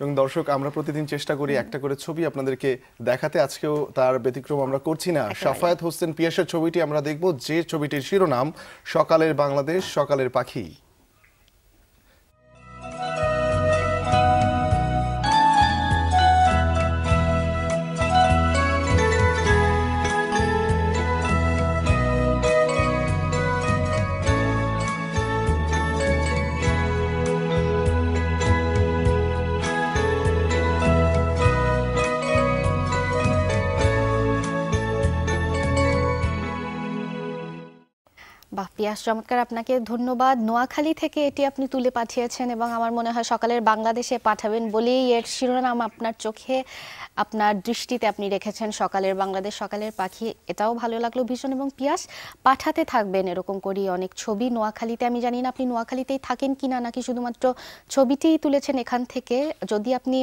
এবং দর্শক আমরা প্রতিদিন চেষ্টা করি একটা করে ছবি আপনাদেরকে দেখাতে, আজকেও তার ব্যতিক্রম আমরা করছি না। সাফায়াত হোসেন পিয়াসের ছবিটি আমরা দেখব, যে ছবিটির শিরোনাম সকালের বাংলাদেশ, সকালের পাখি। বাহ, পিয়াস, চমৎকার, আপনাকে ধন্যবাদ। নোয়াখালী থেকে এটি আপনি তুলে পাঠিয়েছেন এবং আমার মনে হয় সকালের বাংলাদেশে পাঠাবেন বলেই এর শিরোনাম আপনার চোখে, আপনার দৃষ্টিতে আপনি রেখেছেন সকালের বাংলাদেশ, সকালের পাখি। এটাও ভালো লাগলো ভীষণ। এবং পিয়াস, পাঠাতে থাকবেন এরকম করি অনেক ছবি নোয়াখালীতে। আমি জানি না আপনি নোয়াখালীতেই থাকেন কিনা, নাকি শুধুমাত্র ছবিটিই তুলেছেন এখান থেকে। যদি আপনি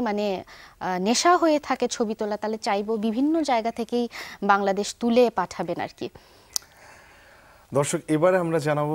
নেশা হয়ে থাকে ছবি তোলা, তাহলে চাইবো বিভিন্ন জায়গা থেকেই বাংলাদেশ তুলে পাঠাবেন আর কি। দর্শক, এবারে আমরা জানাবো